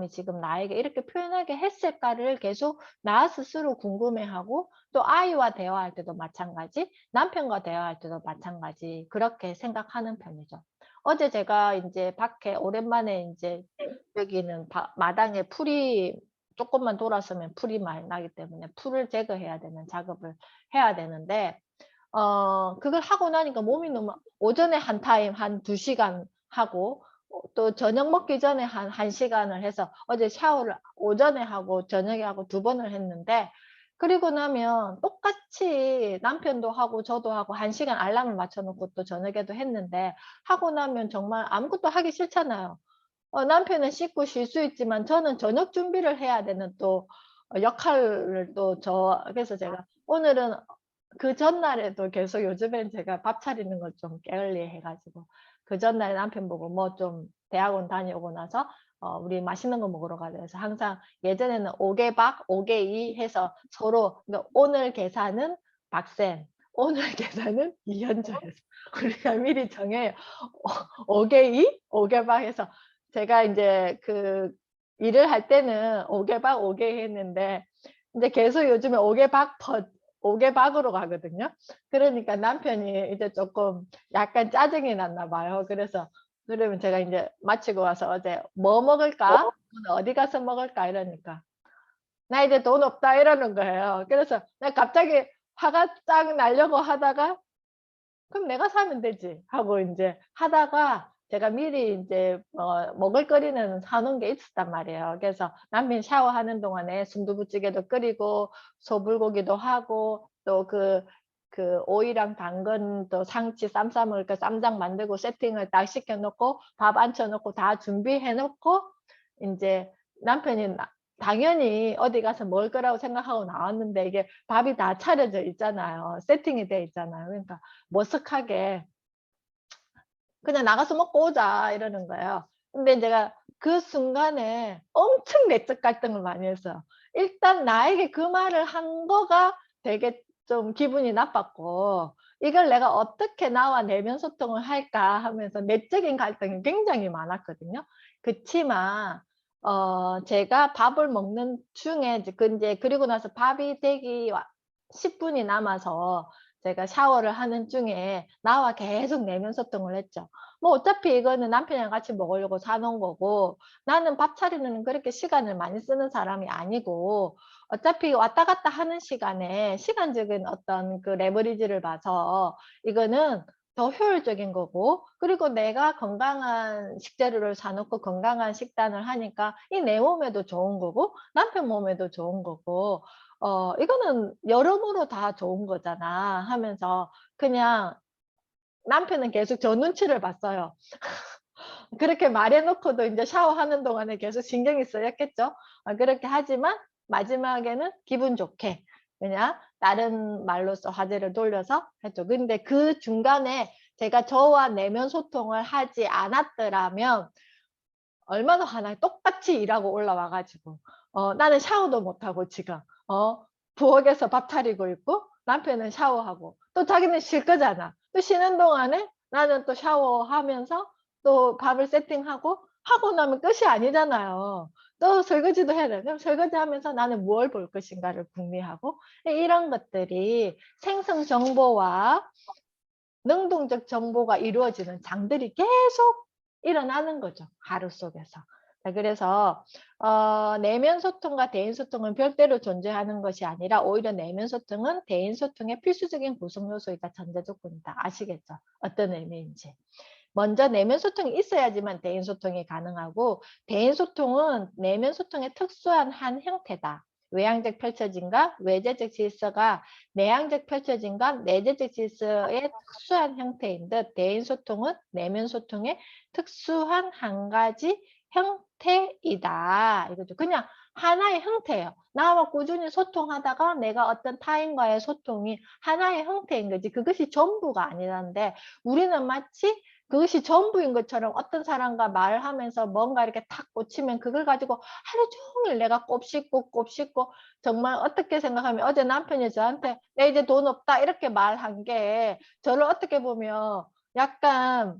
지금 나에게 이렇게 표현하게 했을까를 계속 나 스스로 궁금해하고 또 아이와 대화할 때도 마찬가지, 남편과 대화할 때도 마찬가지 그렇게 생각하는 편이죠. 어제 제가 이제 밖에 오랜만에 이제 여기는 마당에 풀이 조금만 돌아서면 풀이 많이 나기 때문에 풀을 제거해야 되는 작업을 해야 되는데 그걸 하고 나니까 몸이 너무 오전에 한 타임 한 2시간 하고 또 저녁 먹기 전에 한 1시간을 해서 어제 샤워를 오전에 하고 저녁에 하고 2번을 했는데 그리고 나면 똑같이 남편도 하고 저도 하고 1시간 알람을 맞춰 놓고 또 저녁에도 했는데 하고 나면 정말 아무것도 하기 싫잖아요. 남편은 씻고 쉴 수 있지만 저는 저녁 준비를 해야 되는 또 역할을 그래서 제가 오늘은 그 전날에도 계속 요즘엔 제가 밥 차리는 걸 좀 게을리 해가지고 그 전날에 남편 보고 뭐 좀 대학원 다녀오고 나서 우리 맛있는 거 먹으러 가자 해서 항상 예전에는 5개박 5개2 해서 서로 오늘 계산은 박쌤 오늘 계산은 이현주 해서 우리가 미리 정해요. 5개2 5개박 해서 제가 이제 그 일을 할 때는 5개박 5개 했는데 이제 계속 요즘에 5개박으로 가거든요. 그러니까 남편이 이제 조금 약간 짜증이 났나 봐요. 그러면 제가 이제 마치고 와서 어제 뭐 먹을까? 오늘 어디 가서 먹을까? 이러니까 나 이제 돈 없다 이러는 거예요. 그래서 내가 갑자기 화가 쫙 나려고 하다가 그럼 내가 사면 되지 하고 이제 하다가 제가 미리 이제 먹을 거리는 사놓은 게 있었단 말이에요. 그래서 남편이 샤워하는 동안에 순두부찌개도 끓이고 소불고기도 하고 또 그 오이랑 당근 또 상치 쌈 싸먹을 거 쌈장 만들고 세팅을 딱 시켜놓고 밥 앉혀놓고 다 준비해놓고 이제 남편이 당연히 어디 가서 먹을 거라고 생각하고 나왔는데 이게 밥이 다 차려져 있잖아요. 세팅이 돼 있잖아요. 그러니까 머쓱하게 그냥 나가서 먹고 오자 이러는 거예요. 근데 제가 그 순간에 엄청 내적 갈등을 많이 했어요. 일단 나에게 그 말을 한 거가 되게 좀 기분이 나빴고 이걸 내가 어떻게 나와 내면 소통을 할까 하면서 내적인 갈등이 굉장히 많았거든요. 그치만 제가 밥을 먹는 중에 이제 그리고 나서 밥이 되기 10분이 남아서 제가 샤워를 하는 중에 나와 계속 내면 소통을 했죠. 뭐 어차피 이거는 남편이랑 같이 먹으려고 사놓은 거고 나는 밥 차리는 그렇게 시간을 많이 쓰는 사람이 아니고 어차피 왔다 갔다 하는 시간에 시간적인 어떤 그 레버리지를 봐서 이거는 더 효율적인 거고 그리고 내가 건강한 식재료를 사놓고 건강한 식단을 하니까 이 내 몸에도 좋은 거고 남편 몸에도 좋은 거고 이거는 여러모로 다 좋은 거잖아 하면서 그냥 남편은 계속 저 눈치를 봤어요. 그렇게 말해놓고도 이제 샤워하는 동안에 계속 신경이 쓰였겠죠. 그렇게 하지만 마지막에는 기분 좋게 그냥 다른 말로써 화제를 돌려서 했죠. 근데 그 중간에 제가 저와 내면 소통을 하지 않았더라면 얼마나 화나요. 똑같이 일하고 올라와가지고 나는 샤워도 못하고 지금 부엌에서 밥 차리고 있고 남편은 샤워하고 또 자기는 쉴 거잖아. 또 쉬는 동안에 나는 또 샤워하면서 또 밥을 세팅하고 하고 나면 끝이 아니잖아요. 또 설거지도 해야 돼. 그럼 설거지하면서 나는 뭘 볼 것인가를 궁리하고 이런 것들이 생성 정보와 능동적 정보가 이루어지는 장들이 계속 일어나는 거죠. 하루 속에서. 그래서 내면 소통과 대인 소통은 별도로 존재하는 것이 아니라 오히려 내면 소통은 대인 소통의 필수적인 구성 요소이다. 전제 조건이다. 아시겠죠? 어떤 의미인지. 먼저 내면 소통이 있어야지만 대인 소통이 가능하고 대인 소통은 내면 소통의 특수한 한 형태다. 외향적 펼쳐짐과 외재적 질서가 내향적 펼쳐짐과 내재적 질서의 특수한 형태인 듯 대인 소통은 내면 소통의 특수한 한 가지 형태이다. 이거죠. 그냥 하나의 형태예요. 나와 꾸준히 소통하다가 내가 어떤 타인과의 소통이 하나의 형태인 거지. 그것이 전부가 아니라는데 우리는 마치 그것이 전부인 것처럼 어떤 사람과 말하면서 뭔가 이렇게 탁 꽂히면 그걸 가지고 하루 종일 내가 곱씹고 정말 어떻게 생각하면 어제 남편이 저한테 내 이제 돈 없다 이렇게 말한 게 저를 어떻게 보면 약간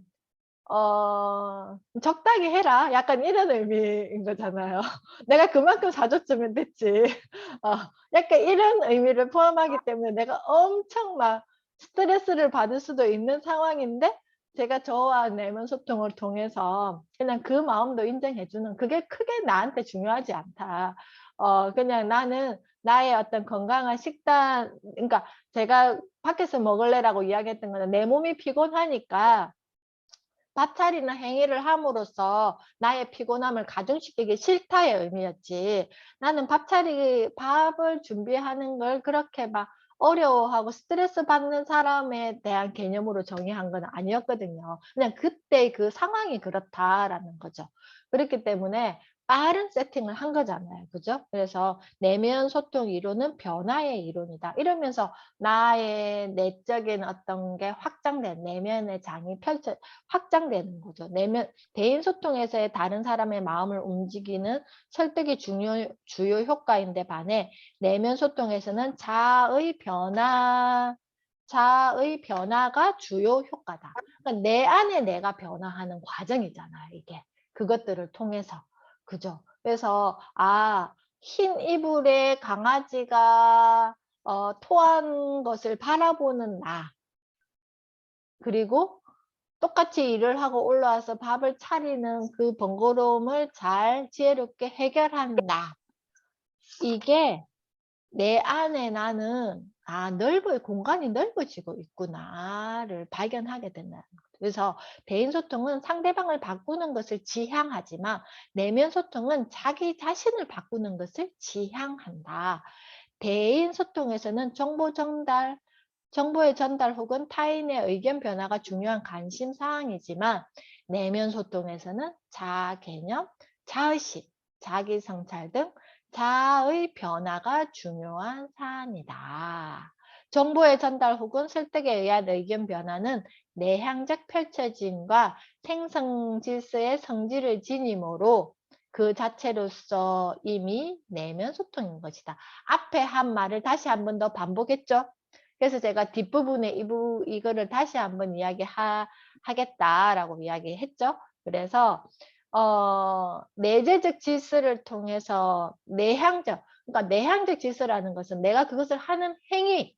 적당히 해라 약간 이런 의미인 거잖아요. 내가 그만큼 사줬으면 됐지. 약간 이런 의미를 포함하기 때문에 내가 엄청 막 스트레스를 받을 수도 있는 상황인데 제가 저와 내면 소통을 통해서 그냥 그 마음도 인정해주는 그게 크게 나한테 중요하지 않다. 그냥 나는 나의 어떤 건강한 식단, 그러니까 제가 밖에서 먹을래라고 이야기했던 거는 내 몸이 피곤하니까 밥 차리는 행위를 함으로써 나의 피곤함을 가중시키기 싫다의 의미였지. 나는 밥을 준비하는 걸 그렇게 막 어려워하고 스트레스 받는 사람에 대한 개념으로 정의한 건 아니었거든요. 그냥 그때 그 상황이 그렇다라는 거죠. 그렇기 때문에 빠른 세팅을 한 거잖아요. 그죠? 그래서 내면 소통 이론은 변화의 이론이다. 이러면서 나의 내적인 어떤 게 확장된 내면의 장이 확장되는 거죠. 대인 소통에서의 다른 사람의 마음을 움직이는 설득이 주요 효과인데 반해 내면 소통에서는 자의 변화가 주요 효과다. 그러니까 내 안에 내가 변화하는 과정이잖아요. 이게 그것들을 통해서 그죠? 그래서 흰 이불에 강아지가 토한 것을 바라보는 나 그리고 똑같이 일을 하고 올라와서 밥을 차리는 그 번거로움을 잘 지혜롭게 해결한다. 이게 내 안에 나는 공간이 넓어지고 있구나를 발견하게 된다는 거죠. 그래서 대인 소통은 상대방을 바꾸는 것을 지향하지만 내면 소통은 자기 자신을 바꾸는 것을 지향한다. 대인 소통에서는 정보의 전달 혹은 타인의 의견 변화가 중요한 관심 사항이지만 내면 소통에서는 자아 개념, 자의식, 자기 성찰 등 자아의 변화가 중요한 사안이다. 정보의 전달 혹은 설득에 의한 의견 변화는 내향적 펼쳐짐과 생성 질서의 성질을 지니므로 그 자체로서 이미 내면 소통인 것이다. 앞에 한 말을 다시 한 번 더 반복했죠. 그래서 제가 뒷부분에 이거를 다시 한번 이야기하겠다라고 이야기했죠. 그래서 내재적 질서를 통해서 그러니까 내향적 질서라는 것은 내가 그것을 하는 행위.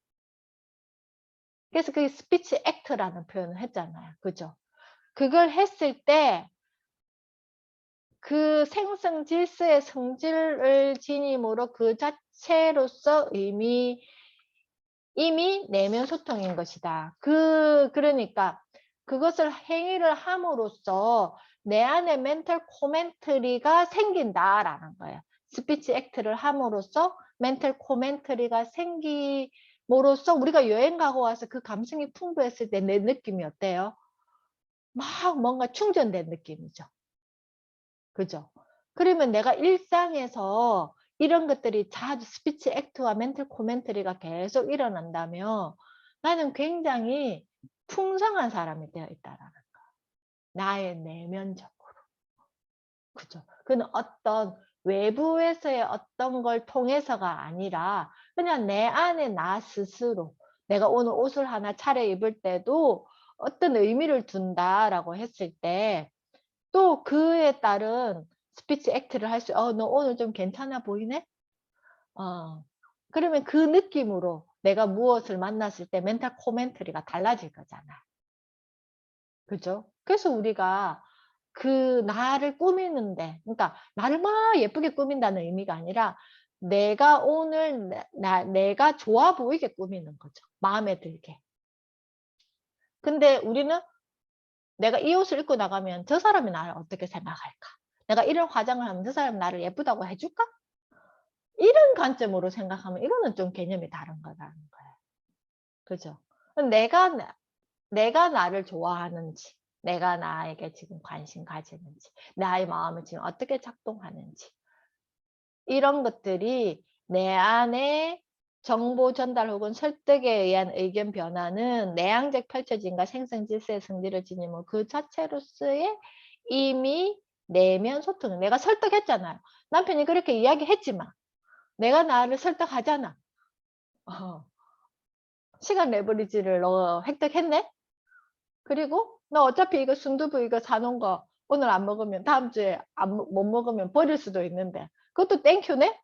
그래서 그 스피치 액트라는 표현을 했잖아요. 그죠? 그걸 했을 때 그 생성 질서의 성질을 지님으로 그 자체로서 이미 내면 소통인 것이다. 그러니까 그것을 행위를 함으로써 내 안에 멘탈 코멘터리가 생긴다라는 거예요. 스피치 액트를 함으로써 멘탈 코멘터리가 생김으로써 우리가 여행 가고 와서 그 감성이 풍부했을 때 내 느낌이 어때요? 막 뭔가 충전된 느낌이죠. 그죠? 그러면 내가 일상에서 이런 것들이 자주 스피치 액트와 멘탈 코멘터리가 계속 일어난다면 나는 굉장히 풍성한 사람이 되어 있다라는 거. 나의 내면적으로. 그죠? 그는 어떤 외부에서의 어떤 걸 통해서가 아니라 그냥 내 안에 나 스스로 내가 오늘 옷을 하나 차려입을 때도 어떤 의미를 둔다라고 했을 때 또 그에 따른 스피치 액트를 할 수, 너 오늘 좀 괜찮아 보이네? 그러면 그 느낌으로 내가 무엇을 만났을 때 멘탈 코멘터리가 달라질 거잖아. 그죠? 그래서 우리가 그 나를 꾸미는데, 그러니까 나를 막 예쁘게 꾸민다는 의미가 아니라 내가 오늘 내가 좋아 보이게 꾸미는 거죠. 마음에 들게. 근데 우리는 내가 이 옷을 입고 나가면 저 사람이 나를 어떻게 생각할까? 내가 이런 화장을 하면 저 사람이 나를 예쁘다고 해줄까? 이런 관점으로 생각하면 이거는 좀 개념이 다른 거라는 거예요. 그죠? 내가 나를 좋아하는지, 내가 나에게 지금 관심 가지는지, 나의 마음이 지금 어떻게 작동하는지 이런 것들이 내 안에 정보 전달 혹은 설득에 의한 의견 변화는 내향적 펼쳐짐과 생성 질서의 성질을 지니면 그 자체로서의 이미 내면 소통. 내가 설득했잖아요. 남편이 그렇게 이야기했지만 내가 나를 설득하잖아. 시간 레버리지를 너 획득했네? 그리고 너 어차피 이거 순두부 이거 사놓은 거 오늘 안 먹으면 다음 주에 못 먹으면 버릴 수도 있는데 그것도 땡큐네?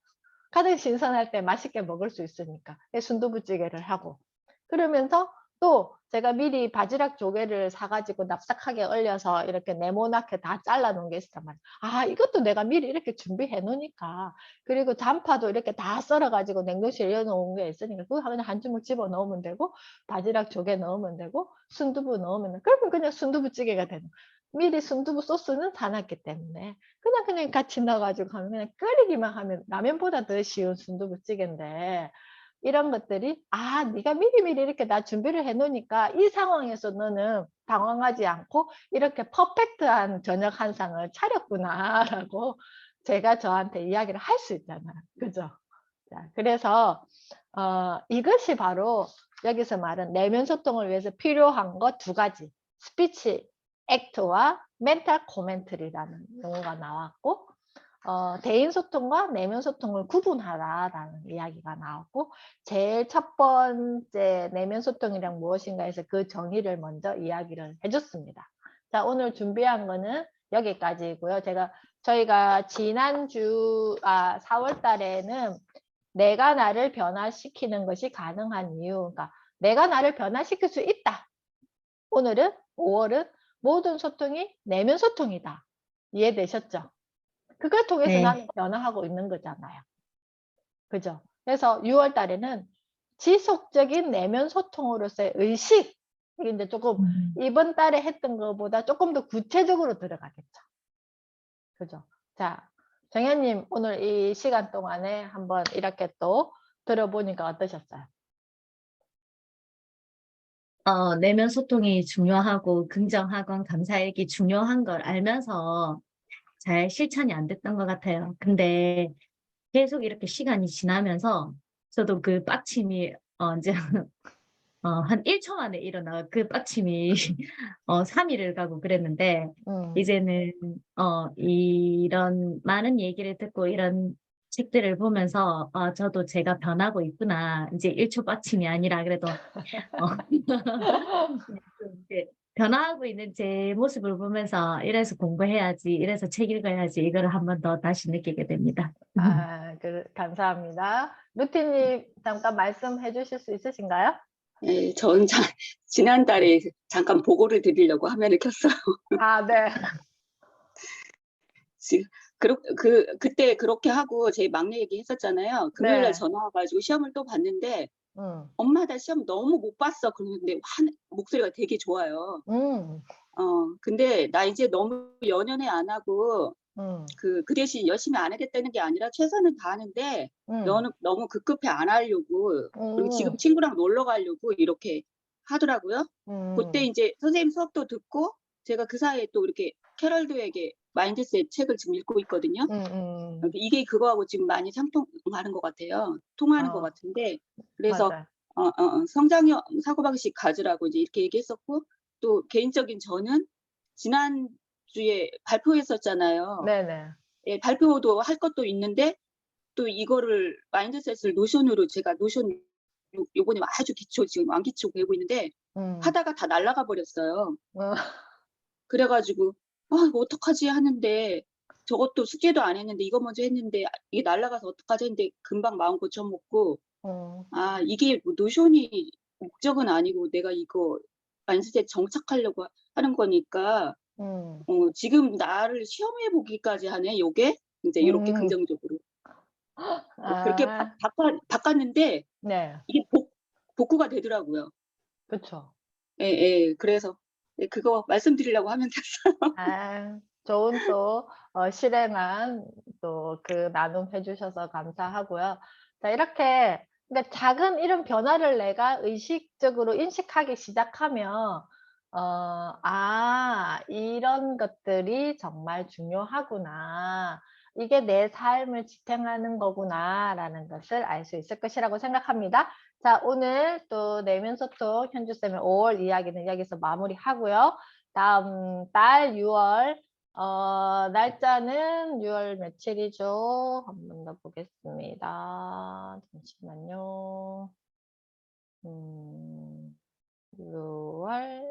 가장 신선할 때 맛있게 먹을 수 있으니까 순두부찌개를 하고 그러면서 또 제가 미리 바지락 조개를 사가지고 납작하게 얼려서 이렇게 네모나게 다 잘라 놓은 게 있단 말이야. 이것도 내가 미리 이렇게 준비해 놓으니까 그리고 잔파도 이렇게 다 썰어 가지고 냉동실에 넣어 놓은 게 있으니까 그거 그냥 한 주먹 집어 넣으면 되고 바지락 조개 넣으면 되고 순두부 넣으면 되고 그러면 그냥 순두부찌개가 되는 거야. 미리 순두부 소스는 사놨기 때문에 그냥 같이 넣어가지고 하면 그냥 끓이기만 하면 라면보다 더 쉬운 순두부찌개인데 이런 것들이 네가 미리미리 이렇게 나 준비를 해 놓으니까 이 상황에서 너는 당황하지 않고 이렇게 퍼펙트한 저녁 한 상을 차렸구나 라고 제가 저한테 이야기를 할 수 있잖아요. 그죠? 자, 그래서 이것이 바로 여기서 말은 내면 소통을 위해서 필요한 것 두 가지. 스피치 액트와 멘탈 코멘터리라는 용어가 나왔고 대인 소통과 내면 소통을 구분하라라는 이야기가 나왔고 제일 첫 번째 내면 소통이란 무엇인가 해서 그 정의를 먼저 이야기를 해줬습니다. 자, 오늘 준비한 거는 여기까지고요. 저희가 지난주 4월 달에는 내가 나를 변화시키는 것이 가능한 이유, 그러니까 내가 나를 변화시킬 수 있다. 오늘은 5월은 모든 소통이 내면 소통이다. 이해되셨죠? 그걸 통해서 네. 나는 변화하고 있는 거잖아요. 그죠? 그래서 6월 달에는 지속적인 내면 소통으로서의 의식. 이게 이제 조금 이번 달에 했던 것보다 조금 더 구체적으로 들어가겠죠. 그죠? 자, 정현님 오늘 이 시간 동안에 한번 이렇게 또 들어보니까 어떠셨어요? 내면 소통이 중요하고 긍정하건 감사일기 중요한 걸 알면서 잘 실천이 안 됐던 것 같아요. 근데 계속 이렇게 시간이 지나면서 저도 그 빡침이 이제 한 1초 만에 일어나 그 빡침이 3일을 가고 그랬는데 음. 이제는 이런 많은 얘기를 듣고 이런 책들을 보면서 저도 제가 변하고 있구나. 이제 1초 빡침이 아니라 그래도 좀 이제 변화하고 있는 제 모습을 보면서 이래서 공부해야지, 이래서 책 읽어야지 이거를 한 번 더 다시 느끼게 됩니다. 감사합니다. 루티님 잠깐 말씀해 주실 수 있으신가요? 예, 전 지난달에 잠깐 보고를 드리려고 화면을 켰어요. 아, 네. 지금 그때 그렇게 하고 제 막내 얘기했었잖아요. 금요일날 네. 전화 와가지고 시험을 또 봤는데 음. 엄마 나 시험 너무 못 봤어. 그러는데 목소리가 되게 좋아요. 음. 근데 나 이제 너무 연연해 안 하고 음. 그 대신 열심히 안 하겠다는 게 아니라 최선은 다하는데 음. 너무 급급해 안 하려고 그리고 지금 음. 친구랑 놀러 가려고 이렇게 하더라고요. 그때 음. 이제 선생님 수업도 듣고 제가 그 사이에 또 이렇게 캐럴드에게 마인드셋 책을 지금 읽고 있거든요. 이게 그거하고 지금 많이 상통하는 것 같아요. 통하는 것 같은데 그래서 맞아요. 성장형 사고방식 가지라고 이제 이렇게 얘기했었고 또 개인적인 저는 지난주에 발표했었잖아요. 네네. 예, 발표도 할 것도 있는데 또 이거를 마인드셋을 노션으로 제가 노션 요번에 아주 기초 지금 완기초 배우고 있는데 음. 하다가 다 날아가 버렸어요. 어. 그래가지고 이거 어떡하지 하는데 저것도 숙제도 안 했는데 이거 먼저 했는데 이게 날아가서 어떡하지 했는데 금방 마음 고쳐먹고 이게 뭐 노션이 목적은 아니고 내가 이거 마인드셋 정착하려고 하는 거니까 지금 나를 시험해 보기까지 하네 요게 이제 이렇게 음. 긍정적으로 그렇게 아, 바꿨는데 네. 이게 복구가 되더라고요. 그쵸. 예, 예. 그래서 그거 말씀드리려고 하면 됐어요. 좋은 또 실행한 또 그 나눔 해 주셔서 감사하고요. 자, 이렇게 그러니까 작은 이런 변화를 내가 의식적으로 인식하기 시작하면 이런 것들이 정말 중요하구나. 이게 내 삶을 지탱하는 거구나라는 것을 알 수 있을 것이라고 생각합니다. 자, 오늘 또 내면 소통 현주쌤의 5월 이야기는 여기서 마무리하고요. 다음 달 6월 날짜는 6월 며칠이죠? 한 번 더 보겠습니다. 잠시만요. 6월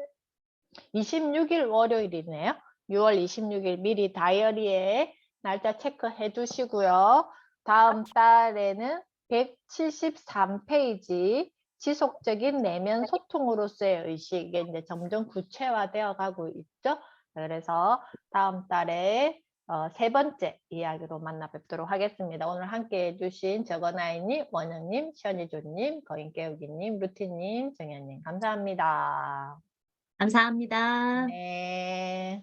26일 월요일이네요. 6월 26일 미리 다이어리에 날짜 체크해 두시고요. 다음 달에는 173페이지 지속적인 내면 소통으로서의 의식 이게 이제 점점 구체화되어 가고 있죠. 그래서 다음 달에 세 번째 이야기로 만나 뵙도록 하겠습니다. 오늘 함께 해주신 저건아이님, 원영님, 시연이조님, 거인깨우기님, 루티님, 정현님 감사합니다. 감사합니다. 네.